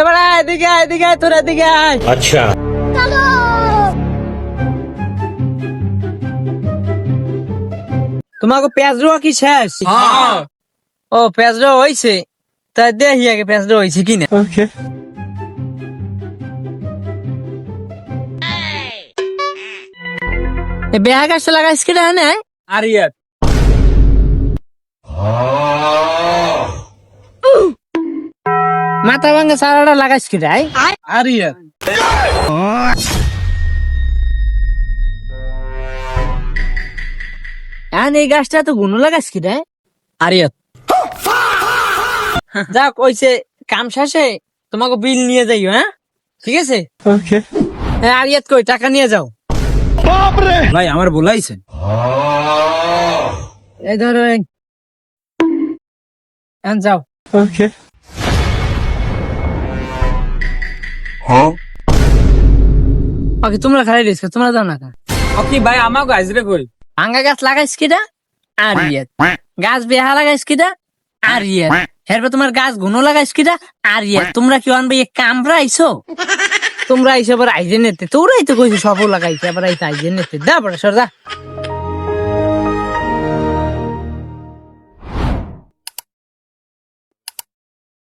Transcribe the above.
এবার এদিকে এদিকে তোর এদিকে আয়। अच्छा তোমাকে পেঁয়াজ রোয়া কি শেষ? ও পেঁয়াজ রোয়া হয়েছে, তাই দেখি আগে পেঁয়াজ রোয়া হয়েছে কিনা। বেহা গাছটা লাগাইছ কিনা হ্যাঁ? আরিয়াত মাথা ভাঙা সারাটা লাগাইছ কিনা? আরিয়াত এই গাছটা তো গুনো লাগাইছ কিনা? আরিয়াত যাক ওইছে, কাম শেষে তোমাকে বিল নিয়ে যাইও, হ্যাঁ ঠিক আছে? হ্যাঁ আরিয়াত কই টাকা নিয়ে যাও। ভাই আমার বলাইছেন। এই ধরো যাও। ওকে তোমরা খাই দিস, তোমরা যাও না কা? ওকে ভাই আমাকে আজরে কই ভাঙ্গা গাছ লাগাইছ কিনা? আরিয়াত। গাছ বেহা লাগাইছ কিনা? আরিয়াত। এরপর তোমার গাছ গুনো লাগাইছ কিনা? আরিয়াত। তোমরা কি আনবে কামরা আইছো? তোমরা আইসো আবার আইজে নেতে, তোরাই তো কইছো সফল লাগাইছে, আবার আইসে আইজে নেতে। দা বড় সর যা।